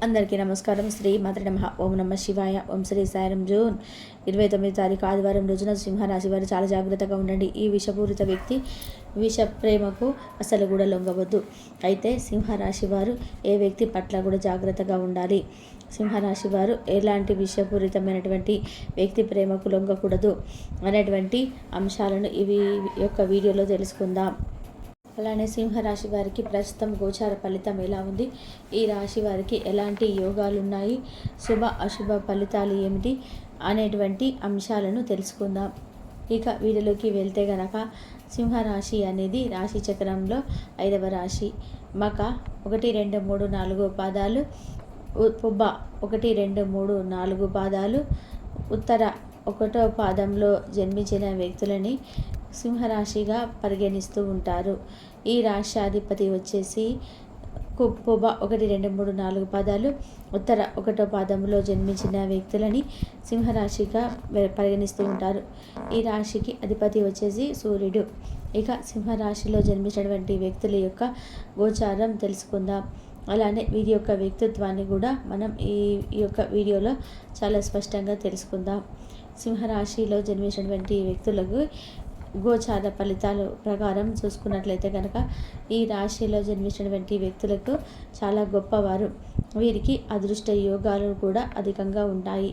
అందరికీ నమస్కారం. శ్రీ మాత్ర నమః. ఓం నమః శివాయ. ఓం శ్రీ సాయిరం. జూన్ 29 తారీఖు ఆదివారం రోజున సింహరాశి వారు చాలా జాగ్రత్తగా ఉండండి. ఈ విషపూరిత వ్యక్తి విష ప్రేమకు అసలు కూడా లొంగవద్దు. అయితే సింహరాశి వారు ఏ వ్యక్తి పట్ల కూడా జాగ్రత్తగా ఉండాలి. సింహరాశి వారు ఎలాంటి విషపూరితమైనటువంటి వ్యక్తి ప్రేమకు లొంగకూడదు అనేటువంటి అంశాలను యొక్క వీడియోలో తెలుసుకుందాం. అలానే సింహరాశి వారికి ప్రస్తుతం గోచార ఫలితం ఎలా ఉంది, ఈ రాశి వారికి ఎలాంటి యోగాలు ఉన్నాయి, శుభ అశుభ ఫలితాలు ఏమిటి అనేటువంటి అంశాలను తెలుసుకుందాం. ఇక వీడియోలోకి వెళ్తే గనక సింహరాశి అనేది రాశి చక్రంలో 5వ రాశి. మక 1, 2, 3, 4 పాదాలు, పుబ్బ 1, 2, 3, 4 పాదాలు, ఉత్తర 1వ పాదంలో జన్మించిన వ్యక్తులని సింహరాశిగా పరిగణిస్తూ ఉంటారు. ఈ రాష్ట్రాధిపతి వచ్చేసి పుబ్బ 1, 2, 3, 4 పాదాలు, ఉత్తర 1వ పాదంలో జన్మించిన వ్యక్తులని సింహరాశిగా పరిగణిస్తూ ఉంటారు. ఈ రాశికి అధిపతి వచ్చేసి సూర్యుడు. ఇక సింహరాశిలో జన్మించినటువంటి వ్యక్తుల యొక్క గోచారం తెలుసుకుందాం. అలానే వీరి యొక్క వ్యక్తిత్వాన్ని కూడా మనం ఈ యొక్క వీడియోలో చాలా స్పష్టంగా తెలుసుకుందాం. సింహరాశిలో జన్మించినటువంటి వ్యక్తులకు గోచార ఫలితాల ప్రకారం చూసుకున్నట్లయితే కనుక ఈ రాశిలో జన్మించినటువంటి వ్యక్తులకు చాలా గొప్పవారు. వీరికి అదృష్ట యోగాలు కూడా అధికంగా ఉంటాయి.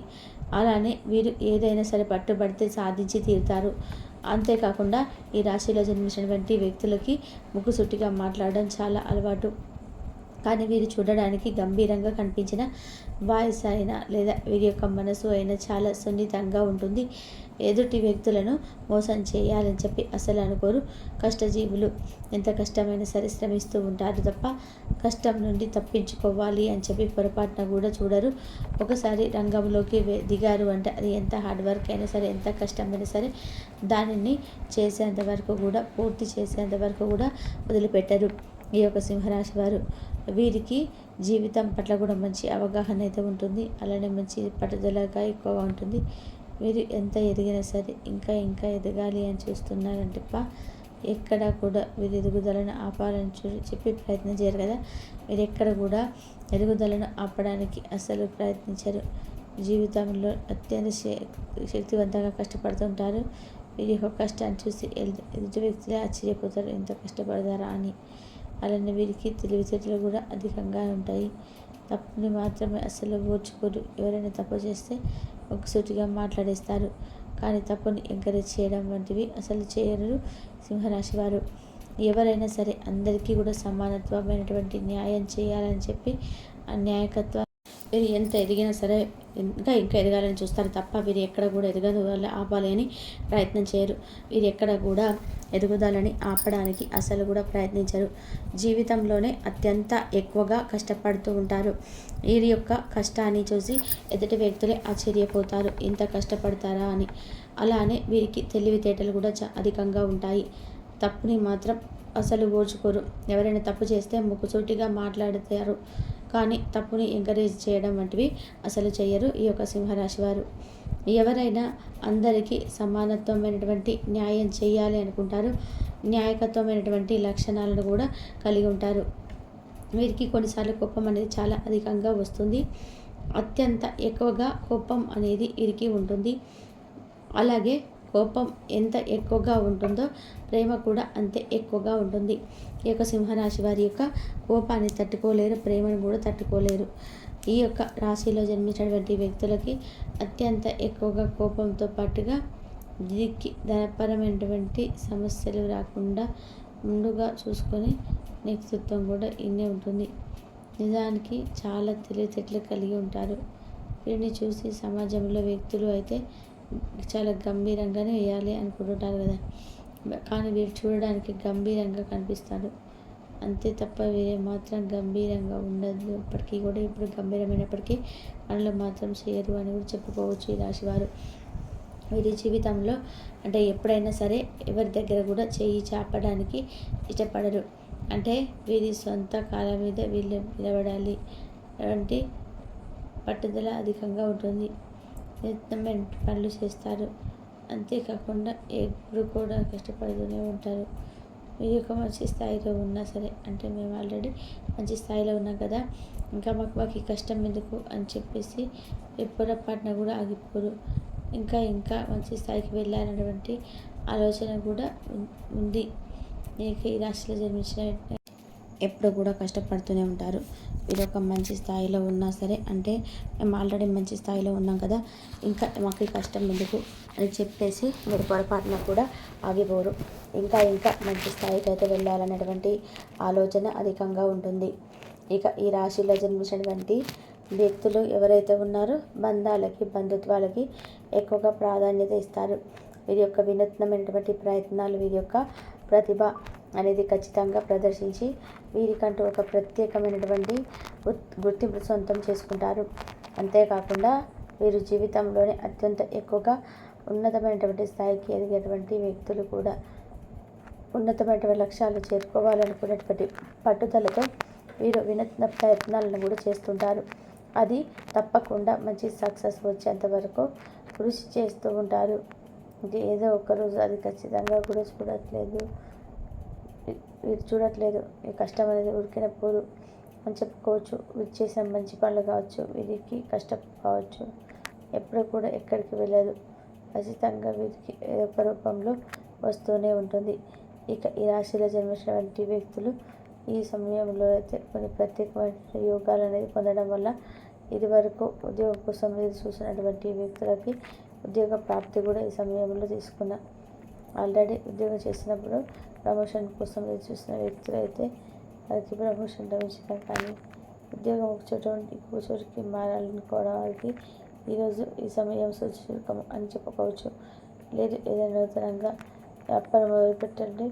అలానే వీరు ఏదైనా సరే పట్టుబడితే సాధించి తీరుతారు. అంతేకాకుండా ఈ రాశిలో జన్మించినటువంటి వ్యక్తులకి ముక్కుసూటిగా మాట్లాడడం చాలా అలవాటు. కానీ వీరు చూడడానికి గంభీరంగా కనిపించిన వాయిస్ అయినా లేదా వీరి యొక్క మనసు అయినా చాలా సున్నితంగా ఉంటుంది. ఎదుటి వ్యక్తులను మోసం చేయాలని చెప్పి అసలు అనుకోరు. కష్టజీవులు. ఎంత కష్టమైనా సరే శ్రమిస్తూ ఉంటారు తప్ప కష్టం నుండి తప్పించుకోవాలి అని చెప్పి పొరపాటున కూడా చూడరు. ఒకసారి రంగంలోకి దిగారు అంటే అది ఎంత హార్డ్ వర్క్ అయినా సరే, ఎంత కష్టమైనా సరే దానిని చేసేంత వరకు కూడా, పూర్తి చేసేంత వరకు కూడా వదిలిపెట్టరు ఈ యొక్క సింహరాశి వారు. వీరికి జీవితం పట్ల కూడా మంచి అవగాహన అయితే ఉంటుంది. అలానే మంచి పట్టుదలగా ఎక్కువగా ఉంటుంది. వీరు ఎంత ఎదిగినా సరే ఇంకా ఇంకా ఎదగాలి అని చూస్తున్నారంటే ఎక్కడ కూడా వీరి ఎదుగుదలను ఆపాలని చెప్పి ప్రయత్నం చేయరు కదా. మీరు ఎక్కడ కూడా ఎదుగుదలను ఆపడానికి అసలు ప్రయత్నించరు. జీవితంలో అత్యంత శక్తివంతంగా కష్టపడుతుంటారు. వీరి యొక్క కష్టాన్ని చూసి ఎదుటి వ్యక్తులే ఆశ్చర్యపోతారు, ఎంత కష్టపడతారా అని. అలానే వీరికి తెలివితేటలు కూడా అధికంగా ఉంటాయి. తప్పుని మాత్రమే అసలు ఓర్చుకోరు. ఎవరైనా తప్పు చేస్తే ఒకసూటిగా మాట్లాడేస్తారు. కానీ తప్పుని ఎంకరేజ్ చేయడం వంటివి అసలు చేయరు సింహరాశి వారు. ఎవరైనా సరే అందరికీ కూడా సమానత్వమైనటువంటి న్యాయం చేయాలని చెప్పి ఆ న్యాయకత్వం వీరు ఎంత ఎదిగినా సరే ఇంకా ఇంకా ఎదగాలని చూస్తారు తప్ప వీరు ఎక్కడ కూడా ఎదగదలని ఆపాలి అని ప్రయత్నం చేయరు. వీరు ఎక్కడ కూడా ఎదుగుదలని ఆపడానికి అసలు కూడా ప్రయత్నించరు. జీవితంలోనే అత్యంత ఎక్కువగా కష్టపడుతూ ఉంటారు. వీరి యొక్క కష్టాన్ని చూసి ఎదుటి వ్యక్తులే ఆశ్చర్యపోతారు, ఇంత కష్టపడతారా అని. అలానే వీరికి తెలివితేటలు కూడా అధికంగా ఉంటాయి. తప్పుని మాత్రం అసలు ఓర్చుకోరు. ఎవరైనా తప్పు చేస్తే ముక్కుసూటిగా మాట్లాడతారు, కానీ తప్పుని ఎంకరేజ్ చేయడం వంటివి అసలు చేయరు ఈ యొక్క సింహరాశి వారు. ఎవరైనా అందరికీ సమానత్వమైనటువంటి న్యాయం చేయాలి అనుకుంటారు. న్యాయకత్వమైనటువంటి లక్షణాలను కూడా కలిగి ఉంటారు. వీరికి కొన్నిసార్లు కోపం అనేది చాలా అధికంగా వస్తుంది. అత్యంత ఎక్కువగా కోపం అనేది వీరికి ఉంటుంది. అలాగే కోపం ఎంత ఎక్కువగా ఉంటుందో ప్రేమ కూడా అంతే ఎక్కువగా ఉంటుంది. ఈ యొక్క సింహరాశి వారి యొక్క కోపాన్ని తట్టుకోలేరు, ప్రేమను కూడా తట్టుకోలేరు. ఈ యొక్క రాశిలో జన్మించినటువంటి వ్యక్తులకి అత్యంత ఎక్కువగా కోపంతో పాటుగా వీరికి ధనపరమైనటువంటి సమస్యలు రాకుండా ముందుగా చూసుకొని వ్యక్తిత్వం కూడా ఇన్నే ఉంటుంది. నిజానికి చాలా తెలివితేటలు కలిగి ఉంటారు. వీరిని చూసి సమాజంలో వ్యక్తులు అయితే చాలా గంభీరంగానే వేయాలి అనుకుంటుంటారు కదా. కానీ వీరు చూడడానికి గంభీరంగా కనిపిస్తాడు అంతే తప్ప వీరే మాత్రం గంభీరంగా ఉండదు. ఇప్పటికీ కూడా ఇప్పుడు గంభీరమైనప్పటికీ పనులు మాత్రం చేయరు అని కూడా చెప్పుకోవచ్చు ఈ రాశివారు. వీరి జీవితంలో అంటే ఎప్పుడైనా సరే ఎవరి దగ్గర కూడా చేయి చాపడానికి ఇష్టపడరు. అంటే వీరి సొంత కాళ్ళ మీద వీళ్ళు నిలబడాలి అంటే పట్టుదల అధికంగా ఉంటుంది. నిత్యమైన పనులు చేస్తారు. అంతేకాకుండా ఎప్పుడు కూడా కష్టపడుతూనే ఉంటారు. మీరు ఒక మంచి స్థాయిలో ఉన్నా సరే, అంటే మేము ఆల్రెడీ మంచి స్థాయిలో ఉన్నాం కదా, ఇంకా మాకు ఈ కష్టం ఎందుకు అని చెప్పేసి ఎప్పుడపాటున కూడా ఆగిపోరు. ఇంకా ఇంకా మంచి స్థాయికి వెళ్ళాలన్నటువంటి ఆలోచన కూడా ఉంది. మీకు ఈ రాశిలో జన్మించిన ఎప్పుడు కూడా కష్టపడుతూనే ఉంటారు. మీరు ఒక మంచి స్థాయిలో ఉన్నా సరే, అంటే మేము ఆల్రెడీ మంచి స్థాయిలో ఉన్నాం కదా, ఇంకా మాకు ఈ కష్టం ఎందుకు అని చెప్పేసి మీరు పొరపాటున కూడా ఆగిపోరు. ఇంకా ఇంకా మంచి స్థాయికి అయితే వెళ్ళాలనేటువంటి ఆలోచన అధికంగా ఉంటుంది. ఇక ఈ రాశిలో జన్మించినటువంటి వ్యక్తులు ఎవరైతే ఉన్నారో బంధాలకి, బంధుత్వాలకి ఎక్కువగా ప్రాధాన్యత ఇస్తారు. వీరి యొక్క వినూత్నమైనటువంటి ప్రయత్నాలు, వీరి యొక్క ప్రతిభ అనేది ఖచ్చితంగా ప్రదర్శించి వీరికంటూ ఒక ప్రత్యేకమైనటువంటి గుర్తింపు సొంతం చేసుకుంటారు. అంతేకాకుండా వీరు జీవితంలోనే అత్యంత ఎక్కువగా ఉన్నతమైనటువంటి స్థాయికి ఎదిగేటువంటి వ్యక్తులు కూడా. ఉన్నతమైనటువంటి లక్ష్యాలు చేరుకోవాలనుకునేటువంటి పట్టుదలతో వీరు వినూత్న ప్రయత్నాలను కూడా చేస్తుంటారు. అది తప్పకుండా మంచి సక్సెస్ వచ్చేంత వరకు కృషి చేస్తూ ఉంటారు. ఇది ఏదో ఒకరోజు అది ఖచ్చితంగా కూడా చూడట్లేదు. ఈ కష్టం అనేది ఉరికిన పోదు అని చెప్పుకోవచ్చు. వీరు చేసిన మంచి పనులు కావచ్చు, వీరికి కష్టం కావచ్చు, ఎప్పుడు కూడా ఎక్కడికి వెళ్ళదు. ఖచ్చితంగా వీరికి ఏదో ఒక రూపంలో వస్తూనే ఉంటుంది. ఇక ఈ రాశిలో జన్మించినటువంటి వ్యక్తులు ఈ సమయంలో అయితే కొన్ని ప్రత్యేకమైన యోగాలు అనేది పొందడం వల్ల ఇదివరకు ఉద్యోగం కోసం ఎదురు చూసినటువంటి వ్యక్తులకి ఉద్యోగ ప్రాప్తి కూడా ఈ సమయంలో తీసుకున్న. ఆల్రెడీ ఉద్యోగం చేసినప్పుడు ప్రమోషన్ కోసం ఎదురు చూసిన వ్యక్తులు అయితే వారికి ప్రమోషన్ లభించడం కానీ, ఉద్యోగం ఒక చోట నుండి ఇంకో చోటుకి మారాలనుకోవడం వారికి ఈరోజు ఈ సమయం సూచకం అని చెప్పుకోవచ్చు. లేదు ఏదైనా నూతనంగా వ్యాపారం మొదలుపెట్టండి,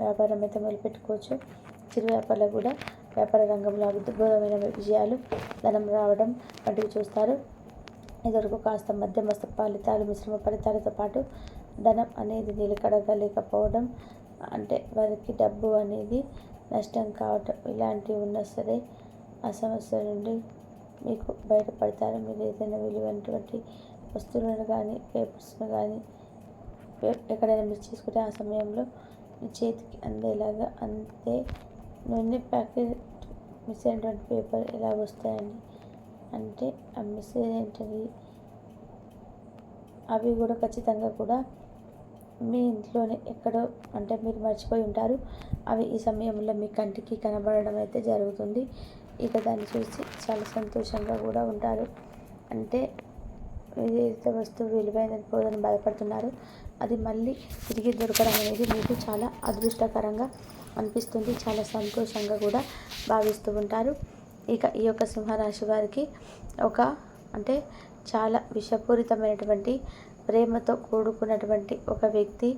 వ్యాపారం అయితే మొదలుపెట్టుకోవచ్చు. చిరు వ్యాపారాలు కూడా వ్యాపార రంగంలో అద్భుతమైన విజయాలు, ధనం రావడం వంటివి చూస్తారు. ఇదివరకు కాస్త మధ్యమస్థ ఫలితాలు, మిశ్రమ ఫలితాలతో పాటు ధనం అనేది నిలకడగా లేకపోవడం, అంటే వారికి డబ్బు అనేది నష్టం కావటం, ఇలాంటివి ఉన్నా సరే ఆ సమస్య నుండి మీకు బయటపడతారు. మీరు ఏదైనా విలువైనటువంటి వస్తువులను కానీ, పేపర్స్ను కానీ ఎక్కడైనా మిస్ చేసుకుంటే ఆ సమయంలో మీ చేతికి అందేలాగా, అంతే నూనె ప్యాకెట్ మిస్ అయినటువంటి పేపర్ ఎలా వస్తాయండి అంటే ఆ మిస్ ఏంటండి, అవి కూడా ఖచ్చితంగా కూడా మీ ఇంట్లోనే ఎక్కడో అంటే మీరు మర్చిపోయి ఉంటారు. అవి ఈ సమయంలో మీ కంటికి కనబడడం అయితే జరుగుతుంది. ఇక దాన్ని చూసి చాలా సంతోషంగా కూడా ఉంటారు. అంటే ఏదైతే వస్తువు విలువైనది పోదని బాధపడుతున్నారో అది మళ్ళీ తిరిగి దొరకడం అనేది మీకు చాలా అదృష్టకరంగా అనిపిస్తుంది. చాలా సంతోషంగా కూడా భావిస్తూ ఉంటారు. ఇక ఈ యొక్క సింహరాశి వారికి అంటే చాలా విషపూరితమైనటువంటి ప్రేమతో కూడుకున్నటువంటి ఒక వ్యక్తి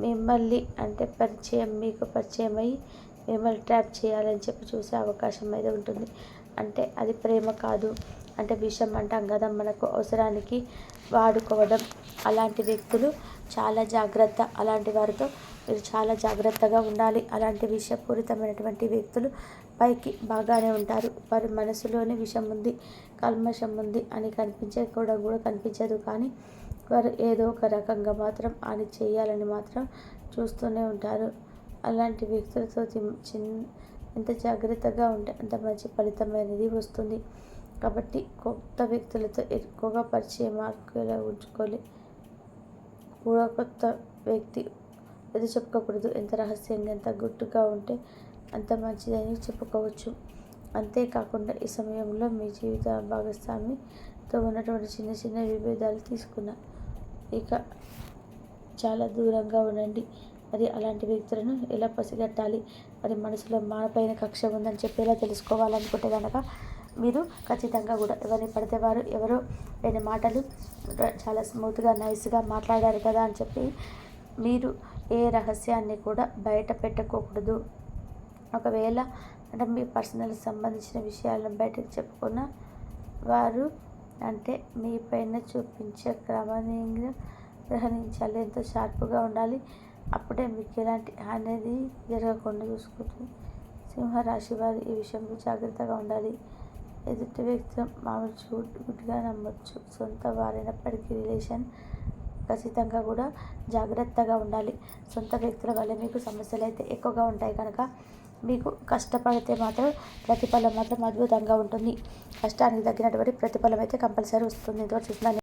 మిమ్మల్ని అంటే మీకు పరిచయం అయ్యి మిమ్మల్ని ట్రాప్ చేయాలని చెప్పి చూసే అవకాశం అయితే ఉంటుంది. అంటే అది ప్రేమ కాదు, అంటే విషం అంటాం కదా, మనకు అవసరానికి వాడుకోవడం. అలాంటి వ్యక్తులు చాలా జాగ్రత్త. అలాంటి వారితో మీరు చాలా జాగ్రత్తగా ఉండాలి. అలాంటి విషపూరితమైనటువంటి వ్యక్తులు పైకి బాగానే ఉంటారు, వారి మనసులోనే విషం ఉంది, కల్మషం ఉంది అని కూడా కనిపించదు. కానీ వారు ఏదో ఒక రకంగా మాత్రం హాని చేయాలని మాత్రం చూస్తూనే ఉంటారు. అలాంటి వ్యక్తులతో ఎంత జాగ్రత్తగా ఉంటే అంత మంచి ఫలితం అనేది వస్తుంది. కాబట్టి కొత్త వ్యక్తులతో ఎక్కువగా పరిచయం మార్కులా ఉంచుకోవాలి. కూడా కొత్త వ్యక్తి ఏదో చెప్పుకోకూడదు. ఎంత రహస్యంగా, ఎంత గుట్టుగా ఉంటే అంత మంచిదని చెప్పుకోవచ్చు. అంతేకాకుండా ఈ సమయంలో మీ జీవిత భాగస్వామితో ఉన్నటువంటి చిన్న చిన్న విభేదాలు తీసుకున్నా ఇక చాలా దూరంగా ఉండండి. మరి అలాంటి వ్యక్తులను ఎలా పసిగట్టాలి, మరి మనసులో మానపైన కక్ష ఉందని చెప్పి ఎలా తెలుసుకోవాలనుకుంటే కనుక మీరు ఖచ్చితంగా కూడా ఎవరిని పడితే వారు ఎవరో లేని మాటలు చాలా స్మూత్గా నైస్గా మాట్లాడారు కదా అని చెప్పి మీరు ఏ రహస్యాన్ని కూడా బయట పెట్టకూడదు. ఒకవేళ అంటే మీ పర్సనల్ సంబంధించిన విషయాలను బయటకు చెప్పుకున్న వారు అంటే మీ పైన చూపించే క్రమంగా గ్రహణించాలి. ఎంతో షార్ప్గా ఉండాలి. అప్పుడే మీకు ఎలాంటి అనేది జరగకుండా చూసుకుంటుంది. సింహరాశి వారు ఈ విషయంలో జాగ్రత్తగా ఉండాలి. ఎదుటి వ్యక్తి మామూలు గుడ్డిగా నమ్మొచ్చు. సొంత వారైనప్పటికీ రిలేషన్ ఖచ్చితంగా కూడా జాగ్రత్తగా ఉండాలి. సొంత వ్యక్తుల వల్ల మీకు సమస్యలు అయితే ఎక్కువగా ఉంటాయి కనుక మీకు కష్టపడితే మాత్రం ప్రతిఫలం మాత్రం అద్భుతంగా ఉంటుంది. కష్టానికి తగ్గినటువంటి ప్రతిఫలం అయితే కంపల్సరీ వస్తుంది. ఇంతవరకు చూసిన